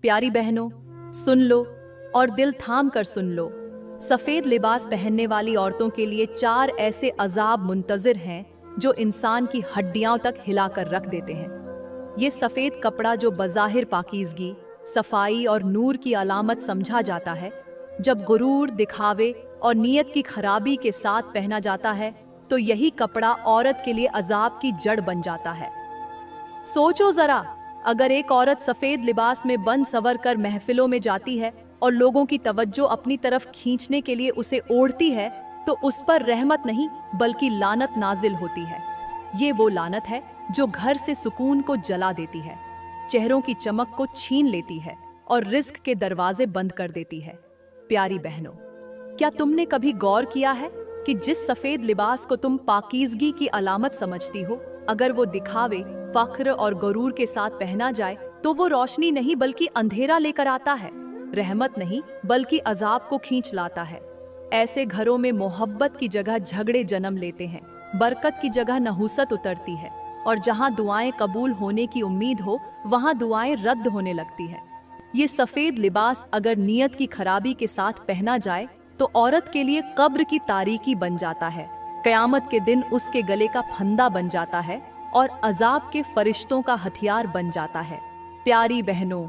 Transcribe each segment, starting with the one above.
प्यारी बहनों, सुन लो और दिल थाम कर सुन लो। सफेद लिबास पहनने वाली औरतों के लिए 4 ऐसे अजाब मुंतजिर हैं जो इंसान की हड्डियां तक हिलाकर रख देते हैं। ये सफेद कपड़ा जो बज़ाहिर पाकीज़गी, सफाई और नूर की अलामत समझा जाता है, जब गुरूर, दिखावे और नीयत की खराबी के साथ पहना जाता है तो यही कपड़ा औरत के लिए अजाब की जड़ बन जाता है। सोचो जरा, अगर एक औरत सफेद लिबास में बन सवर कर महफिलों में जाती है और लोगों की तवज्जो अपनी तरफ खींचने के लिए उसे ओढ़ती है तो उस पर रहमत नहीं बल्कि लानत नाजिल होती है। ये वो लानत है जो घर से सुकून को जला देती है, चेहरों की चमक को छीन लेती है और रिज्क के दरवाजे बंद कर देती है। प्यारी बहनों, क्या तुमने कभी गौर किया है कि जिस सफेद लिबास को तुम पाकीज़गी की अलामत समझती हो, अगर वो दिखावे, फख्र और गुरूर के साथ पहना जाए तो वो रोशनी नहीं बल्कि अंधेरा लेकर आता है, रहमत नहीं बल्कि अजाब को खींच लाता है। ऐसे घरों में मोहब्बत की जगह झगड़े जन्म लेते हैं, बरकत की जगह नहुसत उतरती है और जहां दुआएं कबूल होने की उम्मीद हो वहां दुआएं रद्द होने लगती है। ये सफेद लिबास अगर नीयत की खराबी के साथ पहना जाए तो औरत के लिए कब्र की तारीकी बन जाता है, क़यामत के दिन उसके गले का फंदा बन जाता है और अजाब के फरिश्तों का हथियार बन जाता है। प्यारी बहनों,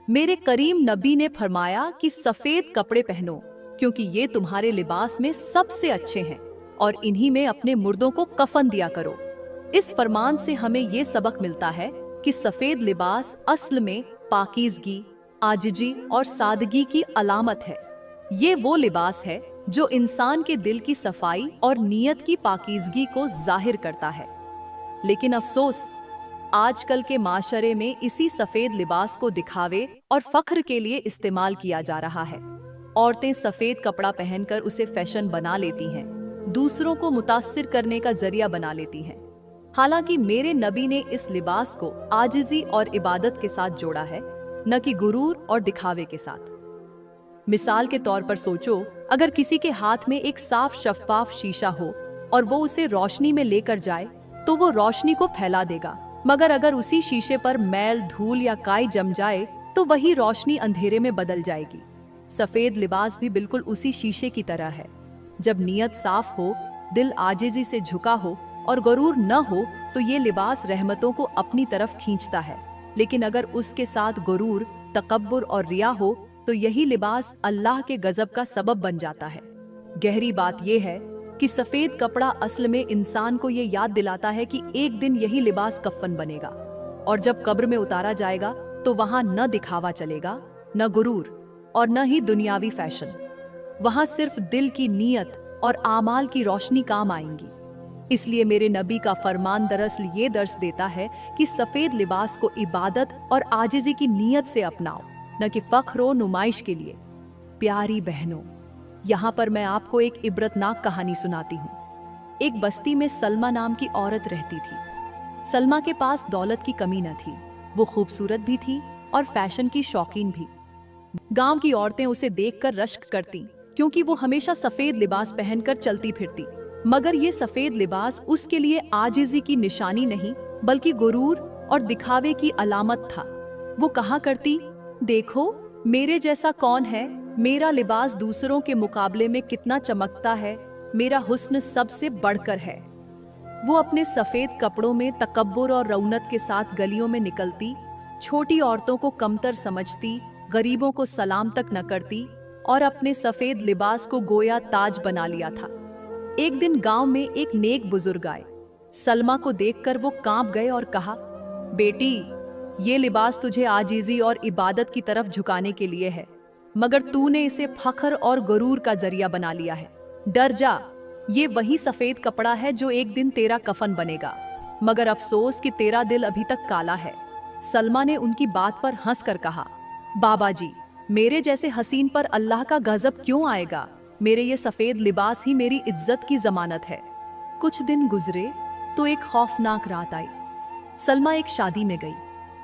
मेरे करीम नबी ने फरमाया कि सफेद कपड़े पहनो क्योंकि ये तुम्हारे लिबास में सबसे अच्छे हैं और इन्हीं में अपने मुर्दों को कफन दिया करो। इस फरमान से हमें ये सबक मिलता है कि सफेद लिबास असल में पाकीज़गी, आजिजी और सादगी की अलामत है। ये वो लिबास है जो इंसान के दिल की सफाई और नीयत की पाकीज़गी को जाहिर करता है। लेकिन अफसोस, आजकल के माशरे में इसी सफेद लिबास को दिखावे और फख्र के लिए इस्तेमाल किया जा रहा है। औरतें सफेद कपड़ा पहनकर उसे फैशन बना लेती हैं, दूसरों को मुतासिर करने का जरिया बना लेती हैं। हालांकि मेरे नबी ने इस लिबास को आजिज़ी और इबादत के साथ जोड़ा है, न कि गुरूर और दिखावे के साथ। मिसाल के तौर पर सोचो, अगर किसी के हाथ में एक साफ शफाफ शीशा हो और वो उसे रोशनी में लेकर जाए तो वो रोशनी को फैला देगा, मगर अगर उसी शीशे पर मैल, धूल या काई जम जाए तो वही रोशनी अंधेरे में बदल जाएगी। सफेद लिबास भी बिल्कुल उसी शीशे की तरह है। जब नीयत साफ हो, दिल आजिज़ी से झुका हो और गुरूर न हो तो ये लिबास रहमतों को अपनी तरफ खींचता है। लेकिन अगर उसके साथ गुरूर, तकब्बुर और रिया हो तो यही लिबास अल्लाह के गजब का सबब बन जाता है। गहरी बात यह है कि सफेद कपड़ा असल में इंसान को ये याद दिलाता है कि एक दिन यही लिबास कफन बनेगा और जब कब्र में उतारा जाएगा तो वहां न दिखावा चलेगा, न गुरूर और न ही दुनियावी फैशन। वहां सिर्फ दिल की नीयत और आमाल की रोशनी काम आएंगी। इसलिए मेरे नबी का फरमान दरअसल ये दर्स देता है कि सफेद लिबास को इबादत और आजिज़ी की नीयत से अपनाओ, न कि फख्र और नुमाइश के लिए। प्यारी बहनों, यहाँ पर मैं आपको एक इबरतनाक कहानी सुनाती हूँ। एक बस्ती में सलमा नाम की औरत रहती थी। सलमा के पास दौलत की कमी न थी, वो खूबसूरत भी थी और फैशन की शौकीन भी। गांव की औरतें उसे देखकर रश्क करती क्योंकि वो हमेशा सफेद लिबास पहनकर चलती फिरती, मगर ये सफेद लिबास उसके लिए आजिज़ी की निशानी नहीं बल्कि गुरूर और दिखावे की अलामत था। वो कहा करती, देखो मेरे जैसा कौन है, मेरा लिबास दूसरों के मुकाबले में कितना चमकता है, मेरा हुस्न सबसे बढ़कर है। वो अपने सफेद कपड़ों में तकब्बुर और रौनक के साथ गलियों में निकलती, छोटी औरतों को कमतर समझती, गरीबों को सलाम तक न करती और अपने सफेद लिबास को गोया ताज बना लिया था। एक दिन गांव में एक नेक बुजुर्ग आए। सलमा को देखकर वो कांप गए और कहा, बेटी, ये लिबास तुझे आजीज़ी और इबादत की तरफ झुकाने के लिए है, मगर तूने इसे फख्र और गुरूर का जरिया बना लिया है। डर जा, ये वही सफेद कपड़ा है जो एक दिन तेरा कफन बनेगा, मगर अफसोस कि तेरा दिल अभी तक काला है। सलमा ने उनकी बात पर हंसकर कहा, बाबा जी, मेरे जैसे हसीन पर अल्लाह का गजब क्यों आएगा? मेरे ये सफेद लिबास ही मेरी इज्जत की जमानत है। कुछ दिन गुजरे तो एक खौफनाक रात आई। सलमा एक शादी में गई,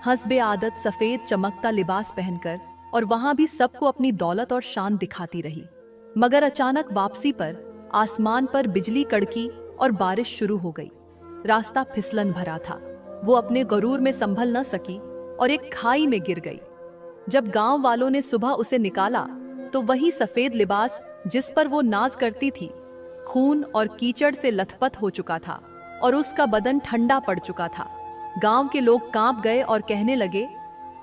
हस्बे आदत सफेद चमकता लिबास पहनकर, और वहां भी सबको अपनी दौलत और शान दिखाती रही। मगर अचानक वापसी पर आसमान पर बिजली कड़की और बारिश शुरू हो गई। रास्ता फिसलन भरा था। वो अपने गुरूर में संभल न सकी और एक खाई में गिर गई। जब गांव वालों ने सुबह उसे निकाला तो वही सफेद लिबास जिस पर वो नाज करती थी खून और कीचड़ से लथपथ हो चुका था और उसका बदन ठंडा पड़ चुका था। गांव के लोग कांप गए और कहने लगे,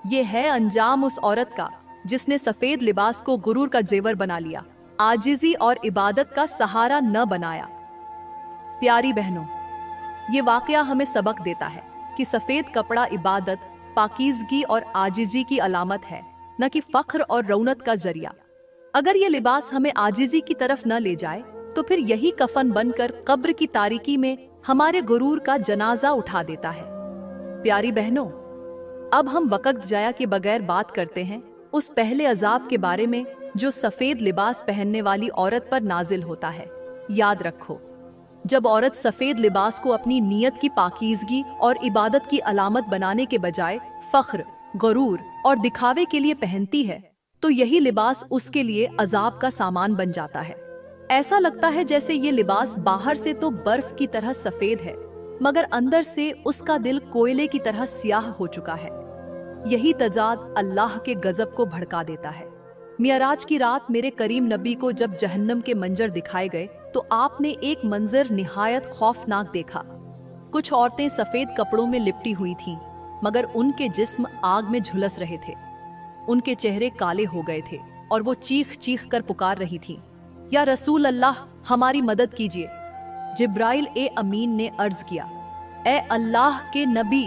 ये है अंजाम उस औरत का जिसने सफेद लिबास को गुरूर का जेवर बना लिया, आजिजी और इबादत का सहारा न बनाया। प्यारी बहनों, ये वाकया हमें सबक देता है कि सफेद कपड़ा इबादत, पाकीज़गी और आजिजी की अलामत है, न कि फख्र और रौनक का जरिया। अगर ये लिबास हमें आजिजी की तरफ न ले जाए तो फिर यही कफन बनकर कब्र की तारीकी में हमारे गुरूर का जनाजा उठा देता है। प्यारी बहनों, अब हम वक्त जाया के बगैर बात करते हैं उस पहले अजाब के बारे में जो सफेद लिबास पहनने वाली औरत पर नाजिल होता है। याद रखो, जब औरत सफेद लिबास को अपनी नीयत की पाकीज़गी और इबादत की अलामत बनाने के बजाय फख्र, गुरूर और दिखावे के लिए पहनती है तो यही लिबास उसके लिए अजाब का सामान बन जाता है। ऐसा लगता है जैसे ये लिबास बाहर से तो बर्फ की तरह सफेद है मगर अंदर से उसका दिल कोयले की तरह स्याह हो चुका है। यही तजाद अल्लाह के गजब को भड़का देता है। मियराज की रात मेरे करीम नबी को जब जहन्नम के मंजर दिखाए गए तो आपने एक मंजर निहायत खौफनाक देखा। कुछ औरतें सफेद कपड़ों में लिपटी हुई थीं, मगर उनके जिस्म आग में झुलस रहे थे। उनके चेहरे काले हो गए थे और वो चीख चीख कर पुकार रही थीं, या रसूल अल्लाह, हमारी मदद कीजिए। जिब्राइल ए अमीन ने अर्ज किया, ए अल्लाह के नबी,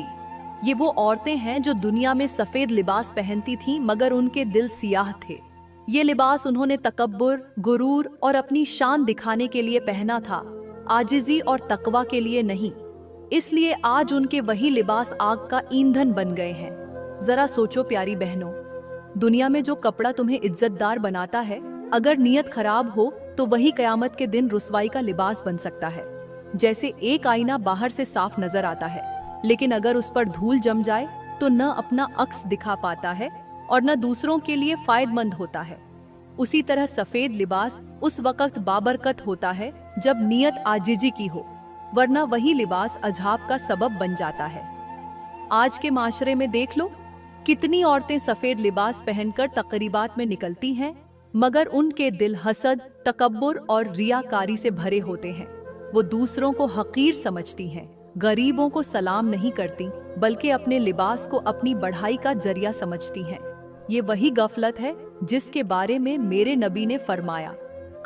ये वो औरतें हैं जो दुनिया में सफेद लिबास पहनती थीं मगर उनके दिल सियाह थे। ये लिबास उन्होंने तकब्बुर, गुरूर और अपनी शान दिखाने के लिए पहना था, आजिजी और तकवा के लिए नहीं। इसलिए आज उनके वही लिबास आग का ईंधन बन गए हैं। जरा सोचो प्यारी बहनों, दुनिया में जो कपड़ा तुम्हें इज्जतदार बनाता है, अगर नीयत खराब हो तो वही कयामत के दिन रुसवाई का लिबास बन सकता है। जैसे एक आईना बाहर से साफ नजर आता है, लेकिन अगर उस पर धूल जम जाए तो न अपना अक्स दिखा पाता है और न दूसरों के लिए फायदेमंद होता है। उसी तरह सफेद लिबास उस वक्त बाबरकत होता है जब नीयत आजिजी की हो, वरना वही लिबास अजाब का सबब बन जाता है। आज के माशरे में देख लो, कितनी औरतें सफेद लिबास पहनकर तकरीबात में निकलती हैं, मगर उनके दिल हसद, तकब्बुर और रियाकारी से भरे होते हैं। वो दूसरों को हकीर समझती हैं, गरीबों को सलाम नहीं करती, बल्कि अपने लिबास को अपनी बढ़ाई का जरिया समझती हैं। ये वही गफलत है जिसके बारे में मेरे नबी ने फरमाया,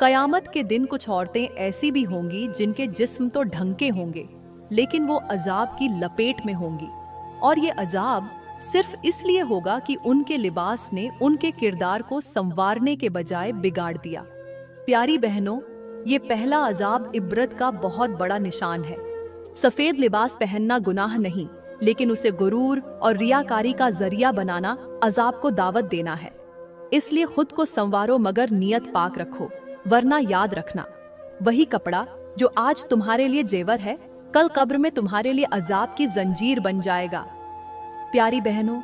कयामत के दिन कुछ औरतें ऐसी भी होंगी जिनके जिस्म तो ढंके होंगे, लेकिन वो अजाब की लपेट में होंगी। और ये अजाब सिर्फ इसलिए होगा कि उनके लिबास ने उनके किरदार को संवारने के बजाय बिगाड़ दिया। प्यारी बहनों, ये पहला अजाब इबरत का बहुत बड़ा निशान है। सफेद लिबास पहनना गुनाह नहीं, लेकिन उसे गुरूर और रियाकारी का जरिया बनाना अजाब को दावत देना है। इसलिए खुद को संवारो मगर नियत पाक रखो, वरना याद रखना, वही कपड़ा जो आज तुम्हारे लिए जेवर है, कल कब्र में तुम्हारे लिए अजाब की जंजीर बन जाएगा। प्यारी बहनों,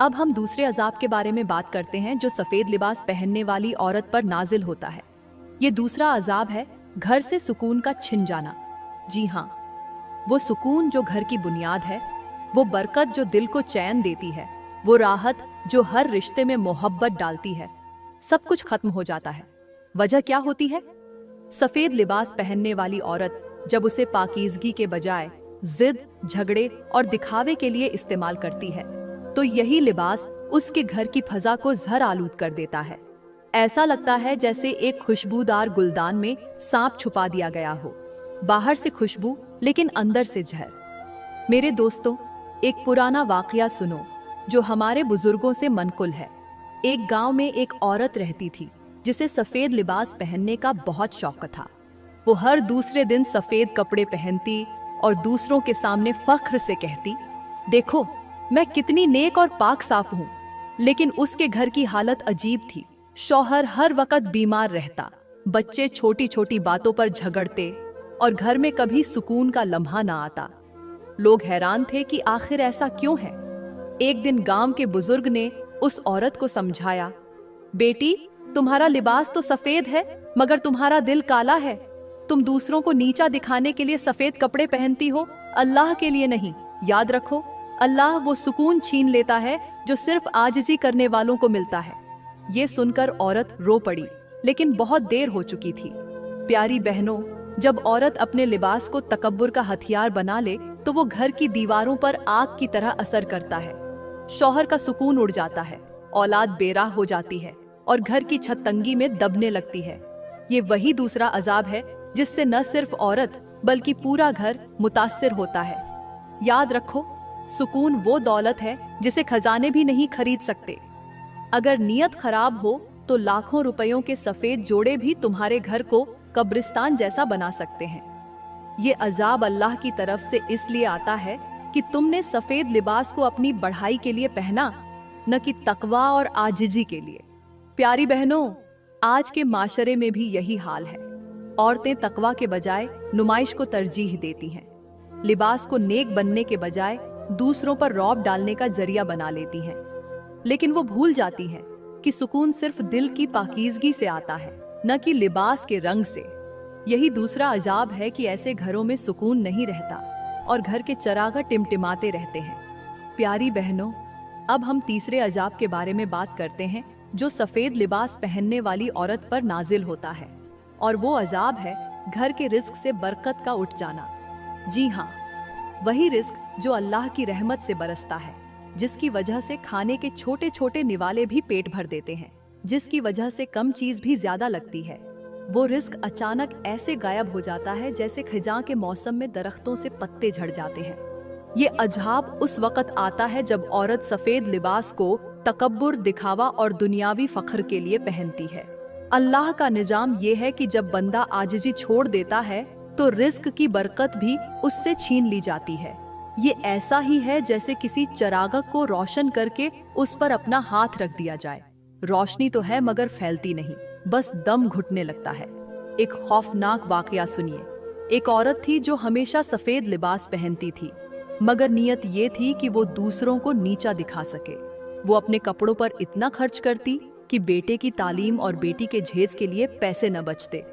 अब हम दूसरे अजाब के बारे में बात करते हैं जो सफेद लिबास पहनने वाली औरत पर नाजिल होता है। ये दूसरा अजाब है घर से सुकून का छिन जाना। जी हाँ, वो सुकून जो घर की बुनियाद है, वो बरकत जो दिल को चैन देती है, वो राहत जो हर रिश्ते में मोहब्बत डालती है, सब कुछ खत्म हो जाता है। वजह क्या होती है? सफेद लिबास पहनने वाली औरत जब उसे पाकीज़गी के बजाय जिद, झगड़े और दिखावे के लिए इस्तेमाल करती है, तो यही लिबास उसके घर की फजा को जहर आलूद कर देता है। ऐसा लगता है जैसे एक खुशबूदार गुलदान में सांप छुपा दिया गया हो, बाहर से खुशबू लेकिन अंदर से जहर। मेरे दोस्तों, एक पुराना वाकया सुनो जो हमारे बुजुर्गों से मनकुल है। एक गांव में एक औरत रहती थी जिसे सफेद लिबास पहनने का बहुत शौक था। वो हर दूसरे दिन सफेद कपड़े पहनती और दूसरों के सामने फख्र से कहती, देखो मैं कितनी नेक और पाक साफ हूँ। लेकिन उसके घर की हालत अजीब थी। शौहर हर वक्त बीमार रहता, बच्चे छोटी छोटी बातों पर झगड़ते और घर में कभी सुकून का लम्हा ना आता। लोग हैरान थे कि आखिर ऐसा क्यों है। एक दिन गांव के बुजुर्ग ने उस औरत को समझाया, बेटी तुम्हारा लिबास तो सफेद है मगर तुम्हारा दिल काला है। तुम दूसरों को नीचा दिखाने के लिए सफेद कपड़े पहनती हो, अल्लाह के लिए नहीं। याद रखो, अल्लाह वो सुकून छीन लेता है जो सिर्फ आजिज़ी करने वालों को मिलता है। ये सुनकर औरत रो पड़ी, लेकिन बहुत देर हो चुकी थी। प्यारी बहनों, जब औरत अपने लिबास को तकब्बुर का हथियार बना ले तो वो घर की दीवारों पर आग की तरह असर करता है। शौहर का सुकून उड़ जाता है, औलाद बेराह हो जाती है और घर की छत तंगी में दबने लगती है। ये वही दूसरा अजाब है जिससे न सिर्फ औरत बल्कि पूरा घर मुतासिर होता है। याद रखो, सुकून वो दौलत है जिसे खजाने भी नहीं खरीद सकते। अगर नीयत खराब हो तो लाखों रुपयों के सफेद जोड़े भी तुम्हारे घर को कब्रिस्तान जैसा बना सकते हैं। ये अजाब अल्लाह की तरफ से इसलिए आता है कि तुमने सफेद लिबास को अपनी बढ़ाई के लिए पहना, न कि तकवा और आजिजी के लिए। प्यारी बहनों, आज के माशरे में भी यही हाल है। औरतें तकवा के बजाय नुमाइश को तरजीह देती हैं। लिबास को नेक बनने के बजाय दूसरों पर रौब डालने का जरिया बना लेती हैं। लेकिन वो भूल जाती हैं कि सुकून सिर्फ दिल की पाकीज़गी से आता है, न कि लिबास के रंग से। यही दूसरा अजाब है कि ऐसे घरों में सुकून नहीं रहता और घर के चरागा टिमटिमाते रहते हैं। प्यारी बहनों, अब हम तीसरे अजाब के बारे में बात करते हैं जो सफेद लिबास पहनने वाली औरत पर नाजिल होता है, और वो अजाब है घर के रिस्क से बरकत का उठ जाना। जी हाँ, वही रिस्क जो अल्लाह की रहमत से बरसता है, जिसकी वजह से खाने के छोटे छोटे निवाले भी पेट भर देते हैं, जिसकी वजह से कम चीज भी ज्यादा लगती है। वो रिस्क अचानक ऐसे गायब हो जाता है जैसे खिजां के मौसम में दरख्तों से पत्ते झड़ जाते हैं। ये अजाब उस वक्त आता है जब औरत सफेद लिबास को तकब्बुर, दिखावा और दुनियावी फख्र के लिए पहनती है। अल्लाह का निजाम ये है कि जब बंदा आजिज़ी छोड़ देता है तो रिस्क की बरकत भी उससे छीन ली जाती है। ये ऐसा ही है जैसे किसी चरागक को रोशन करके उस पर अपना हाथ रख दिया जाए। रोशनी तो है मगर फैलती नहीं, बस दम घुटने लगता है। एक खौफनाक वाकया सुनिए। एक औरत थी जो हमेशा सफेद लिबास पहनती थी, मगर नीयत ये थी कि वो दूसरों को नीचा दिखा सके। वो अपने कपड़ों पर इतना खर्च करती कि बेटे की तालीम और बेटी के जहेज के लिए पैसे न बचते।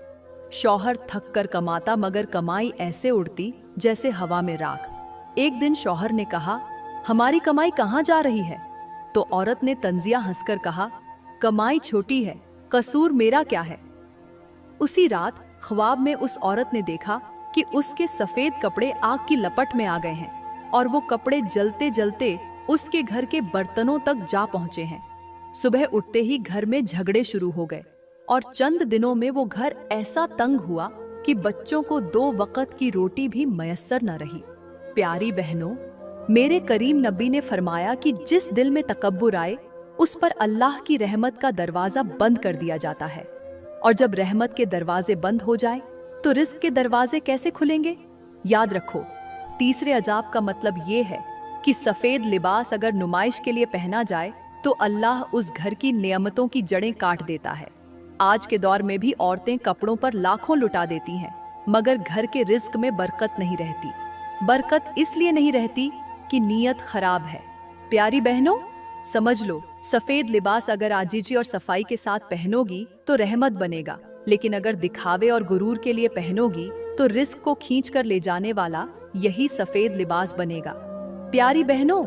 शौहर थक कर कमाता, मगर कमाई ऐसे उड़ती जैसे हवा में राख। एक दिन शौहर ने कहा, हमारी कमाई कहाँ जा रही है? तो औरत ने तंजिया हंसकर कहा, कमाई छोटी है, कसूर मेरा क्या है? उसी रात ख्वाब में उस औरत ने देखा कि उसके सफेद कपड़े आग की लपट में आ गए हैं और वो कपड़े जलते जलते उसके घर के बर्तनों तक जा पहुंचे हैं। सुबह उठते ही घर में झगड़े शुरू हो गए और चंद दिनों में वो घर ऐसा तंग हुआ कि बच्चों को 2 वक्त की रोटी भी मयस्सर न रही। प्यारी बहनों, मेरे करीम नबी ने फरमाया कि जिस दिल में तकब्बुर आए उस पर अल्लाह की रहमत का दरवाजा बंद कर दिया जाता है, और जब रहमत के दरवाजे बंद हो जाए तो रिस्क के दरवाजे कैसे खुलेंगे? याद रखो, तीसरे अजाब का मतलब ये है कि सफेद लिबास अगर नुमाइश के लिए पहना जाए तो अल्लाह उस घर की नेमतों की जड़ें काट देता है। आज के दौर में भी औरतें कपड़ों पर लाखों लुटा देती हैं, मगर घर के रिस्क में बरकत नहीं रहती। बरकत इसलिए नहीं रहती कि नीयत खराब है। प्यारी बहनों, समझ लो, सफेद लिबास अगर आजीजी और सफाई के साथ पहनोगी तो रहमत बनेगा, लेकिन अगर दिखावे और गुरूर के लिए पहनोगी तो रिस्क को खींच कर ले जाने वाला यही सफेद लिबास बनेगा। प्यारी बहनों,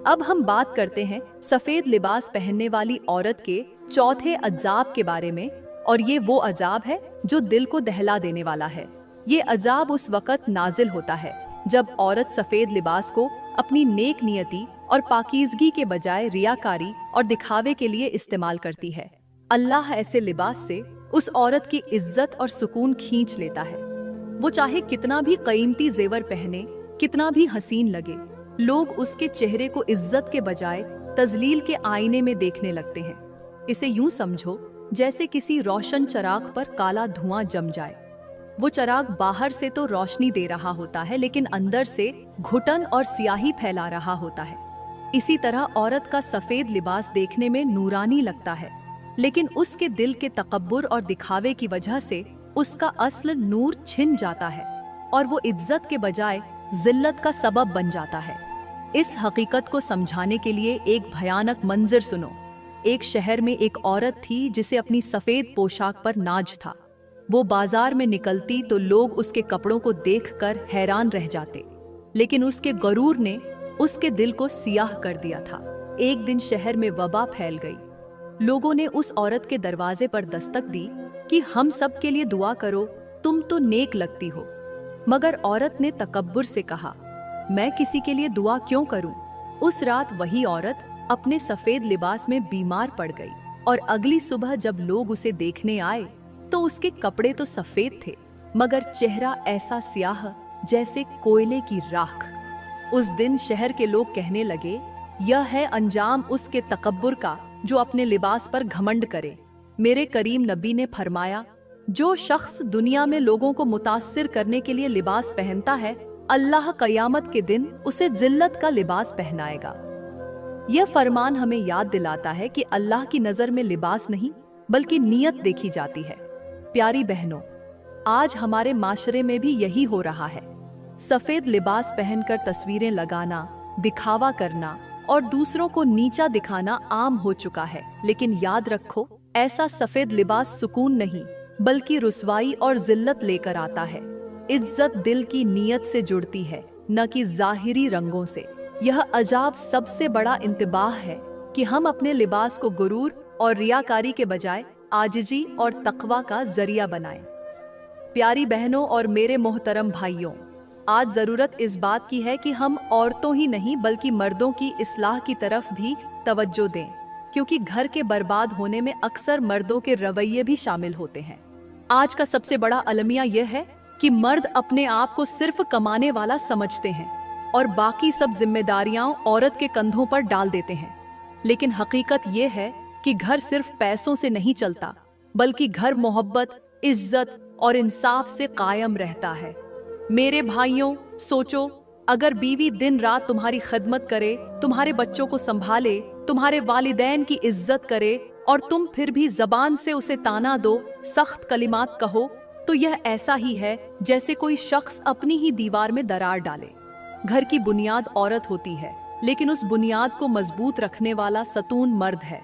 अब हम बात करते हैं सफेद लिबास पहनने वाली औरत के चौथे अजाब के बारे में, और ये वो अजाब है जो दिल को दहला देने वाला है। ये अजाब उस वक्त नाजिल होता है जब औरत सफेद लिबास को अपनी नेक नियति और पाकीज़गी के बजाय रियाकारी और दिखावे के लिए इस्तेमाल करती है। अल्लाह ऐसे लिबास से उस औरत की इज्जत और सुकून खींच लेता है। वो चाहे कितना भी कीमती जेवर पहने, कितना भी हसीन लगे, लोग उसके चेहरे को इज्जत के बजाय तजलील के आईने में देखने लगते हैं। इसे यूं समझो जैसे किसी रोशन चिराग पर काला धुआं जम जाए। वो चिराग बाहर से तो रोशनी दे रहा होता है, लेकिन अंदर से घुटन और सियाही फैला रहा होता है। इसी तरह औरत का सफेद लिबास देखने में नूरानी लगता है, लेकिन उसके दिल के तकब्बुर और दिखावे की वजह से उसका असल नूर छिन जाता है और वो इज्जत के बजाय जिल्लत का सबब बन जाता है। इस हकीकत को समझाने के लिए एक भयानक मंजर सुनो। एक शहर में एक औरत थी जिसे अपनी सफेद पोशाक पर नाज था। वो बाजार में निकलती तो लोग उसके कपड़ों को देखकर हैरान रह जाते, लेकिन उसके गरूर ने उसके दिल को सियाह कर दिया था। एक दिन शहर में वबा फैल गई। लोगों ने उस औरत के दरवाजे पर दस्तक दी कि हम सब के लिए दुआ करो, तुम तो नेक लगती हो। मगर औरत ने तकब्बुर से कहा, मैं किसी के लिए दुआ क्यों करूं? उस रात वही औरत अपने सफेद लिबास में बीमार पड़ गई और अगली सुबह जब लोग उसे देखने आए तो उसके कपड़े तो सफेद थे, मगर चेहरा ऐसा स्याह जैसे कोयले की राख। उस दिन शहर के लोग कहने लगे, यह है अंजाम उसके तकब्बुर का जो अपने लिबास पर घमंड करे। मेरे करीम नबी ने फरमाया, जो शख्स दुनिया में लोगों को मुतासिर करने के लिए लिबास पहनता है, अल्लाह क़यामत के दिन उसे जिल्लत का लिबास पहनाएगा। यह फरमान हमें याद दिलाता है कि अल्लाह की नज़र में लिबास नहीं बल्कि नीयत देखी जाती है। प्यारी बहनों, आज हमारे माशरे में भी यही हो रहा है। सफेद लिबास पहनकर तस्वीरें लगाना, दिखावा करना और दूसरों को नीचा दिखाना आम हो चुका है। लेकिन याद रखो, ऐसा सफेद लिबास सुकून नहीं बल्कि रुसवाई और जिल्लत लेकर आता है। इज्जत दिल की नीयत से जुड़ती है, न कि ज़ाहिरी रंगों से। यह अजाब सबसे बड़ा इंतबाह है कि हम अपने लिबास को गुरूर और रियाकारी के बजाय आजिजी और तकवा का जरिया बनाएं। प्यारी बहनों और मेरे मोहतरम भाइयों, आज जरूरत इस बात की है कि हम औरतों ही नहीं बल्कि मर्दों की इस्लाह की तरफ भी तवज्जो दें, क्योंकि घर के बर्बाद होने में अक्सर मर्दों के रवैये भी शामिल होते हैं। आज का सबसे बड़ा अलमिया यह है कि मर्द अपने आप को सिर्फ कमाने वाला समझते हैं और बाकी सब जिम्मेदारियां औरत के कंधों पर डाल देते हैं। लेकिन हकीकत यह है कि घर सिर्फ पैसों से नहीं चलता, बल्कि घर मोहब्बत, इज्जत और इंसाफ से कायम रहता है। मेरे भाइयों, सोचो, अगर बीवी दिन रात तुम्हारी खिदमत करे, तुम्हारे बच्चों को संभाले, तुम्हारे वालिदैन की इज्जत करे और तुम फिर भी जबान से उसे ताना दो, सख्त कलिमात कहो, तो यह ऐसा ही है जैसे कोई शख्स अपनी ही दीवार में दरार डाले। घर की बुनियाद औरत होती है, लेकिन उस बुनियाद को मजबूत रखने वाला सतून मर्द है।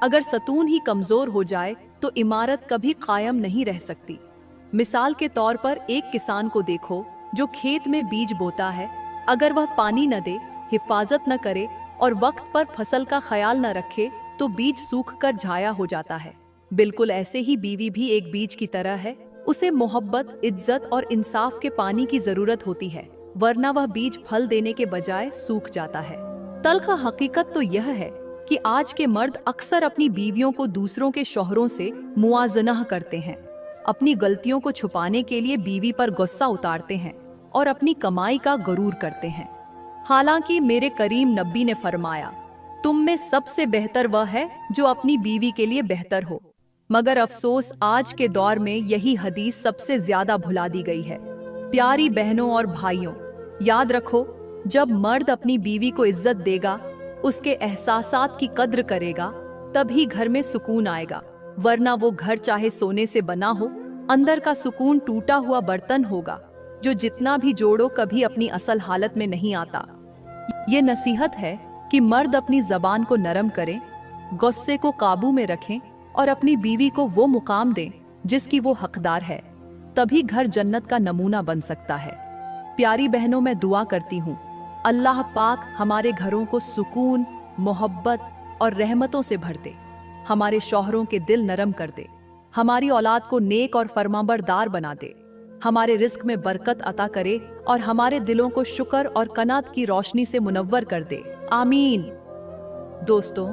अगर सतून ही कमजोर हो जाए तो इमारत कभी कायम नहीं रह सकती। मिसाल के तौर पर एक किसान को देखो जो खेत में बीज बोता है। अगर वह पानी न दे, हिफाजत न करे और वक्त पर फसल का ख्याल न रखे तो बीज सूख कर झाया हो जाता है। बिल्कुल ऐसे ही बीवी भी एक बीज की तरह है। उसे मोहब्बत, इज्जत और इंसाफ के पानी की जरूरत होती है, वरना वह बीज फल देने के बजाय सूख जाता है। तल्ख हकीकत तो यह है कि आज के मर्द अक्सर अपनी बीवियों को दूसरों के शौहरों से मुआज़नह करते हैं। अपनी गलतियों को छुपाने के लिए बीवी पर गुस्सा उतारते हैं और अपनी कमाई का गरूर करते हैं। हालांकि मेरे करीम नबी ने फरमाया, तुम में सबसे बेहतर वह है जो अपनी बीवी के लिए बेहतर हो। मगर अफसोस आज के दौर में यही हदीस सबसे ज्यादा भुला दी गई है। प्यारी बहनों और भाइयों, याद रखो, जब मर्द अपनी बीवी को इज्जत देगा, उसके एहसासात की कद्र करेगा, तभी घर में सुकून आएगा। वरना वो घर चाहे सोने से बना हो, अंदर का सुकून टूटा हुआ बर्तन होगा जो जितना भी जोड़ो कभी अपनी असल हालत में नहीं आता। ये नसीहत है कि मर्द अपनी जबान को नरम करें, गुस्से को काबू में रखें और अपनी बीवी को वो मुकाम दें जिसकी वो हकदार है। तभी घर जन्नत का नमूना बन सकता है। प्यारी बहनों, मैं दुआ करती हूँ, अल्लाह पाक हमारे घरों को सुकून, मोहब्बत और रहमतों से भर दे, हमारे शौहरों के दिल नरम कर दे, हमारी औलाद को नेक और फरमाबरदार बना दे, हमारे रिस्क में बरकत अता करे और हमारे दिलों को शुक्र और कनात की रोशनी से मुनव्वर कर दे। आमीन। दोस्तों,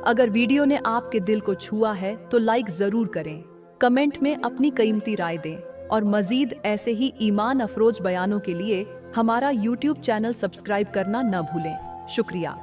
अगर वीडियो ने आपके दिल को छुआ है तो लाइक जरूर करें, कमेंट में अपनी कीमती राय दें और मजीद ऐसे ही ईमान अफरोज बयानों के लिए हमारा YouTube चैनल सब्सक्राइब करना न भूलें। शुक्रिया।